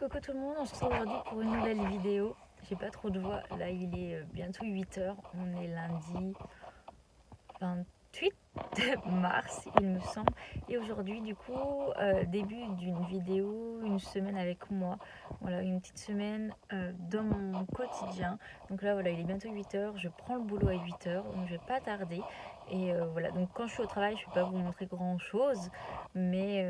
Coucou tout le monde, on se retrouve aujourd'hui pour une nouvelle vidéo. J'ai pas trop de voix, là il est bientôt 8h, on est lundi 28 mars il me semble. Et aujourd'hui du coup, début d'une vidéo, une semaine avec moi. Voilà, une petite semaine dans mon quotidien. Donc là voilà, il est bientôt 8h, je prends le boulot à 8h, donc je vais pas tarder. Et voilà, donc quand je suis au travail, je ne vais pas vous montrer grand chose, mais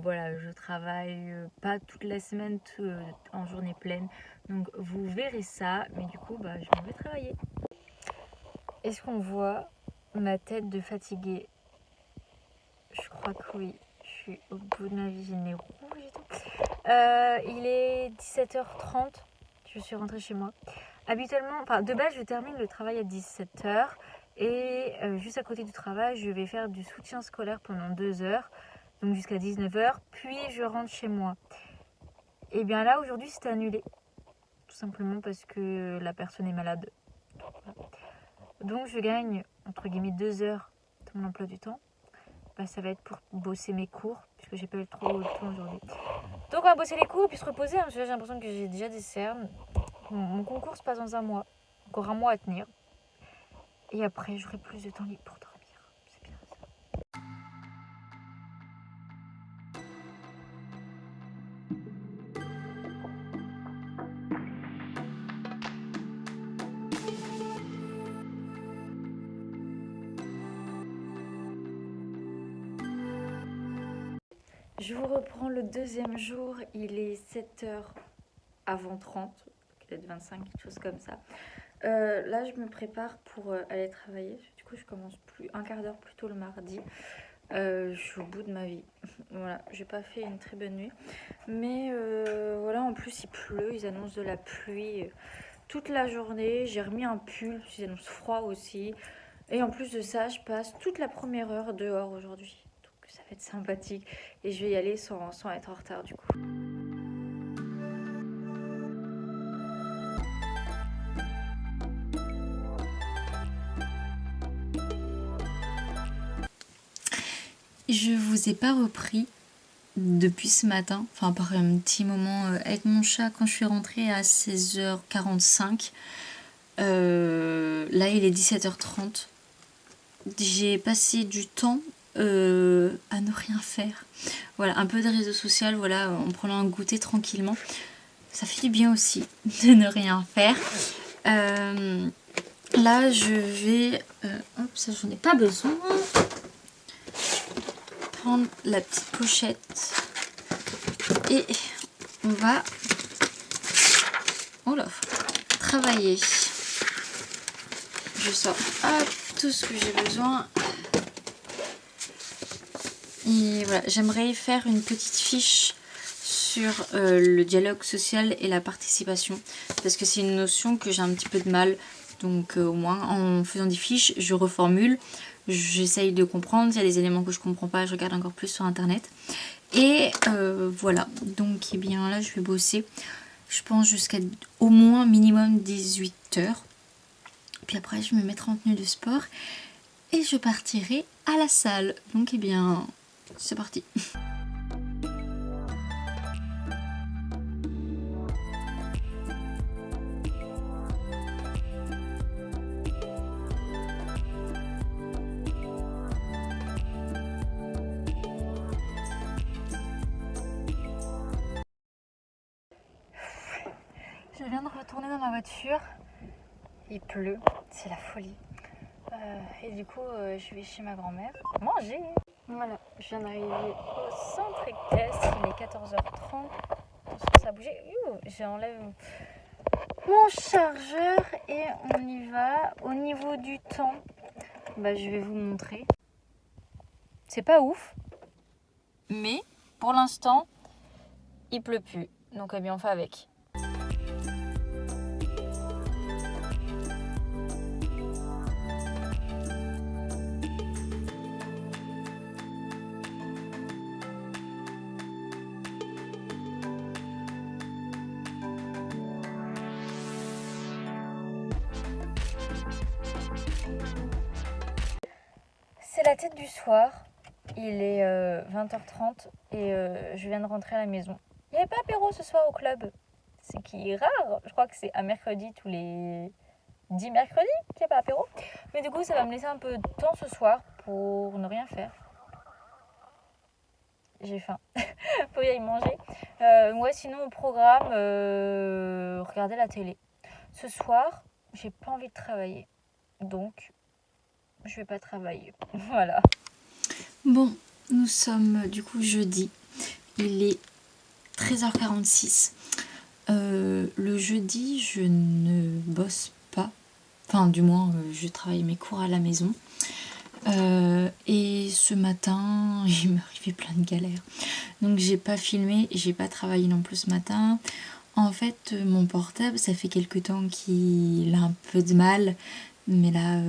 voilà, je travaille pas toute la semaine en journée pleine, donc vous verrez ça, mais du coup, je m'en vais travailler. Est-ce qu'on voit ma tête de fatiguée? Je crois que oui, je suis au bout de ma vie, j'ai le nez rouge et tout. Il est 17h30, je suis rentrée chez moi. Habituellement, de base, je termine le travail à 17h. Et juste à côté du travail, je vais faire du soutien scolaire pendant 2 heures, donc jusqu'à 19h, puis je rentre chez moi. Et bien là, aujourd'hui, c'était annulé, tout simplement parce que la personne est malade. Donc je gagne, entre guillemets, 2 heures de mon emploi du temps. Ça va être pour bosser mes cours, puisque j'ai pas eu trop le temps aujourd'hui. Donc on va bosser les cours, puis se reposer, parce que là, j'ai l'impression que j'ai déjà des cernes. Mon concours se passe dans un mois, encore un mois à tenir. Et après, j'aurai plus de temps libre pour dormir. C'est bien ça. Je vous reprends le deuxième jour. Il est 7h avant 30. Peut-être 25, quelque chose comme ça. Là, je me prépare pour aller travailler. Du coup, je commence un quart d'heure plus tôt le mardi. Je suis au bout de ma vie. Voilà, j'ai pas fait une très bonne nuit. Mais voilà, en plus, il pleut. Ils annoncent de la pluie toute la journée. J'ai remis un pull. Ils annoncent froid aussi. Et en plus de ça, je passe toute la première heure dehors aujourd'hui. Donc, ça va être sympathique. Et je vais y aller sans être en retard du coup. Je vous ai pas repris depuis ce matin, enfin par un petit moment avec mon chat quand je suis rentrée à 16h45. Là il est 17h30. J'ai passé du temps à ne rien faire. Voilà, un peu de réseau social, voilà, en prenant un goûter tranquillement. Ça fait du bien aussi de ne rien faire. Là je vais... hop, ça j'en ai pas besoin. Prendre la petite pochette et on va travailler. Je sors tout ce que j'ai besoin et voilà, j'aimerais faire une petite fiche sur le dialogue social et la participation parce que c'est une notion que j'ai un petit peu de mal, donc au moins en faisant des fiches je reformule, j'essaye de comprendre. S'il y a des éléments que je comprends pas, je regarde encore plus sur internet. Et voilà, donc bien là je vais bosser, je pense jusqu'à au moins minimum 18h. Puis après je me mettrai en tenue de sport et je partirai à la salle. Donc bien, c'est parti. Je viens de retourner dans ma voiture. Il pleut, c'est la folie. Et du coup, je vais chez ma grand-mère manger. Voilà, je viens d'arriver au centre équestre. Il est 14h30. Ça a bougé. J'enlève mon chargeur et on y va. Au niveau du temps, je vais vous montrer. C'est pas ouf, mais pour l'instant, il pleut plus. Donc, on fait avec. C'est la tête du soir, il est 20h30 et je viens de rentrer à la maison. Il n'y avait pas apéro ce soir au club. Ce qui est rare. Je crois que c'est un mercredi tous les 10 mercredis qu'il n'y a pas apéro. Mais du coup, ça va me laisser un peu de temps ce soir pour ne rien faire. J'ai faim. Faut y aller manger. Ouais, sinon au programme, regarder la télé. Ce soir, j'ai pas envie de travailler. Donc, je vais pas travailler. Voilà. Bon, nous sommes du coup jeudi. Il est 13h46. Le jeudi, je ne bosse pas. Enfin, du moins, je travaille mes cours à la maison. Et ce matin, il m'est arrivé plein de galères. Donc, j'ai pas filmé, j'ai pas travaillé non plus ce matin. En fait, mon portable, ça fait quelques temps qu'il a un peu de mal. Mais là,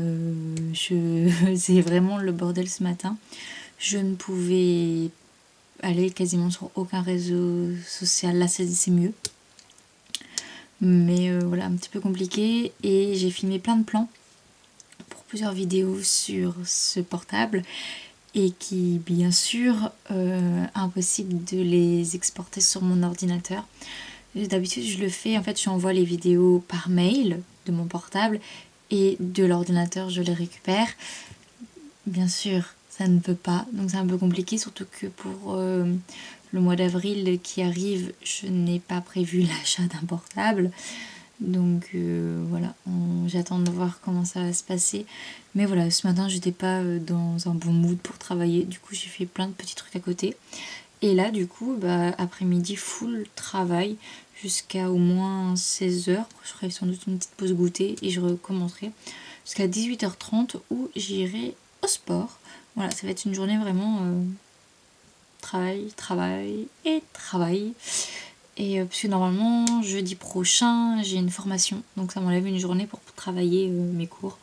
c'est vraiment le bordel ce matin. Je ne pouvais aller quasiment sur aucun réseau social. Là, c'est mieux. Mais voilà, un petit peu compliqué. Et j'ai filmé plein de plans pour plusieurs vidéos sur ce portable. Et qui, bien sûr, impossible de les exporter sur mon ordinateur. D'habitude, je le fais, en fait, j'envoie les vidéos par mail de mon portable. Et de l'ordinateur, je les récupère. Bien sûr, ça ne peut pas, donc c'est un peu compliqué, surtout que pour le mois d'avril qui arrive, je n'ai pas prévu l'achat d'un portable. Donc voilà, j'attends de voir comment ça va se passer. Mais voilà, ce matin, j'étais pas dans un bon mood pour travailler. Du coup, j'ai fait plein de petits trucs à côté. Et là, du coup, après-midi, full travail jusqu'à au moins 16h. Je ferai sans doute une petite pause goûter et je recommencerai jusqu'à 18h30 où j'irai au sport. Voilà, ça va être une journée vraiment travail, travail et travail. Et parce que normalement, jeudi prochain, j'ai une formation. Donc ça m'enlève une journée pour travailler mes cours.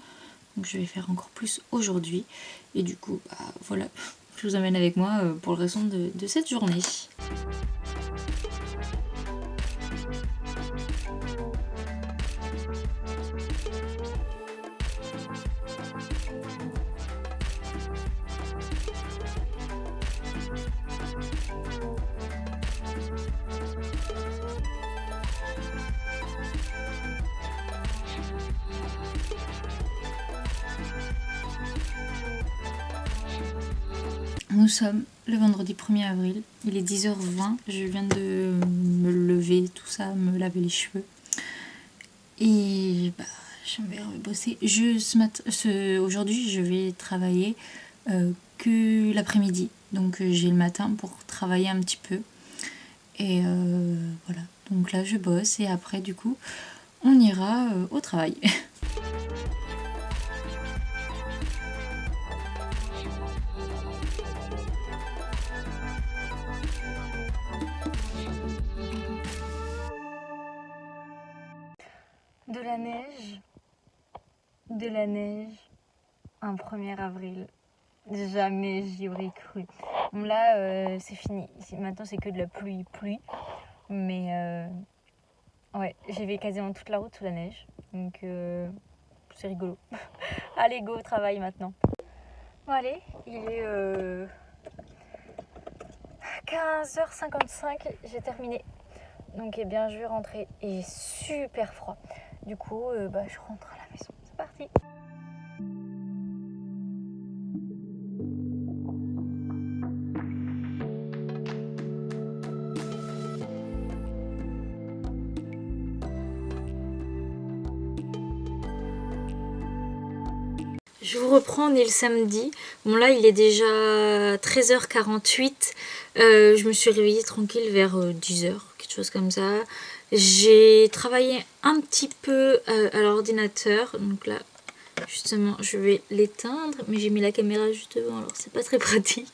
Donc je vais faire encore plus aujourd'hui. Et du coup, voilà, je vous amène avec moi pour le restant de cette journée. Nous sommes le vendredi 1er avril, il est 10h20, je viens de me lever, tout ça, me laver les cheveux. Et je vais bosser. Aujourd'hui, je vais travailler que l'après-midi. Donc j'ai le matin pour travailler un petit peu. Et voilà, donc là je bosse et après du coup, on ira au travail. De la neige, un 1er avril. Jamais j'y aurais cru. Bon là, c'est fini. Maintenant, c'est que de la pluie. Mais ouais, j'ai fait quasiment toute la route sous la neige. Donc c'est rigolo. Allez, go au travail maintenant. Bon allez, il est 15h55, j'ai terminé. Donc eh bien, je vais rentrer. Et super froid. Du coup, je rentre à la maison. C'est parti. Je vous reprends, on est le samedi. Bon là, il est déjà 13h48. Je me suis réveillée tranquille vers 10h, quelque chose comme ça. J'ai travaillé un petit peu à l'ordinateur. Donc là, justement, je vais l'éteindre. Mais j'ai mis la caméra juste devant, alors c'est pas très pratique.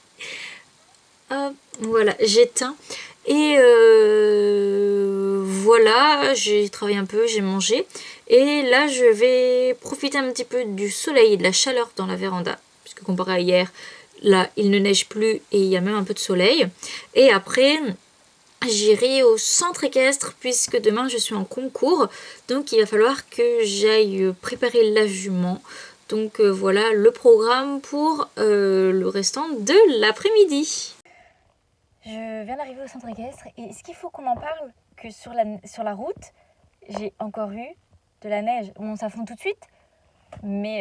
Hop, voilà, j'éteins. Et voilà, j'ai travaillé un peu, j'ai mangé. Et là, je vais profiter un petit peu du soleil et de la chaleur dans la véranda. Puisque comparé à hier, là, il ne neige plus et il y a même un peu de soleil. Et après, j'irai au centre équestre puisque demain, je suis en concours. Donc, il va falloir que j'aille préparer la jument. Donc, voilà le programme pour le restant de l'après-midi. Je viens d'arriver au centre équestre et est-ce qu'il faut qu'on en parle que sur la route, j'ai encore eu de la neige. Bon, ça fond tout de suite, mais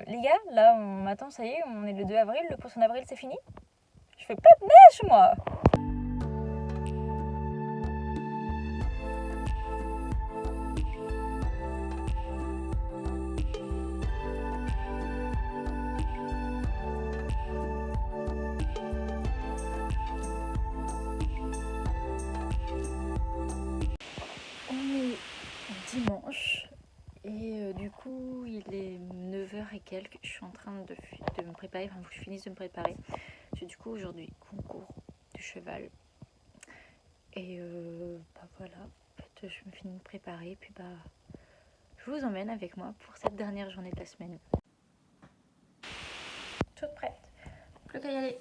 les gars, là on m'attend, ça y est, on est le 2 avril, le poisson d'avril c'est fini. Je fais pas de neige moi. Dimanche et du coup il est 9h et quelques, je suis en train de me préparer, enfin faut que je finisse de me préparer. J'ai du coup aujourd'hui concours du cheval et voilà, en fait je me finis de me préparer puis je vous emmène avec moi pour cette dernière journée de la semaine. Toute prête, plus qu'à y aller.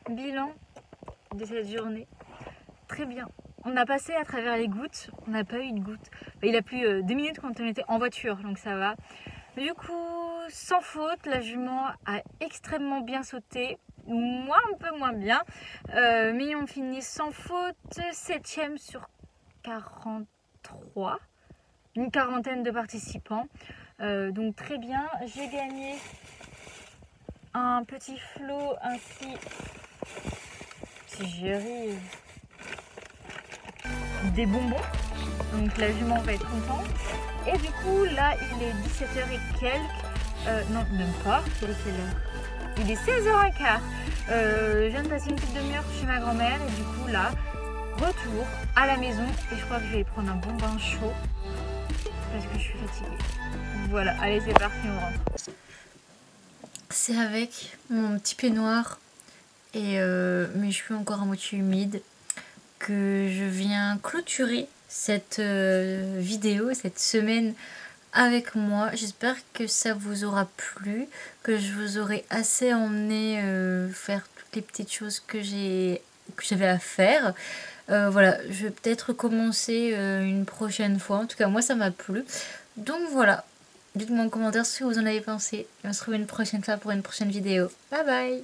Bilan de cette journée, très bien. On a passé à travers les gouttes, on n'a pas eu de gouttes. Il a plu 2 minutes quand on était en voiture, donc ça va. Du coup, sans faute, la jument a extrêmement bien sauté. Moi, un peu moins bien. Mais on finit sans faute, 7e sur 43. Une quarantaine de participants. Donc très bien. J'ai gagné un petit flot ainsi... Si j'y arrive... Des bonbons. Donc la jument va être contente. Et du coup, là, il est 17h et quelques. Non, même pas. Quelle heure ? Il est 16h15. Je viens de passer une petite demi-heure chez ma grand-mère. Et du coup, là, retour à la maison. Et je crois que je vais prendre un bon bain chaud. Parce que je suis fatiguée. Voilà, allez, c'est parti, on rentre. C'est avec mon petit peignoir et mes cheveux encore à moitié humides que je viens clôturer cette vidéo, cette semaine avec moi. J'espère que ça vous aura plu, que je vous aurai assez emmené faire toutes les petites choses que j'avais à faire. Voilà, je vais peut-être recommencer une prochaine fois. En tout cas, moi, ça m'a plu. Donc voilà, dites-moi en commentaire ce que vous en avez pensé. Et on se retrouve une prochaine fois pour une prochaine vidéo. Bye bye!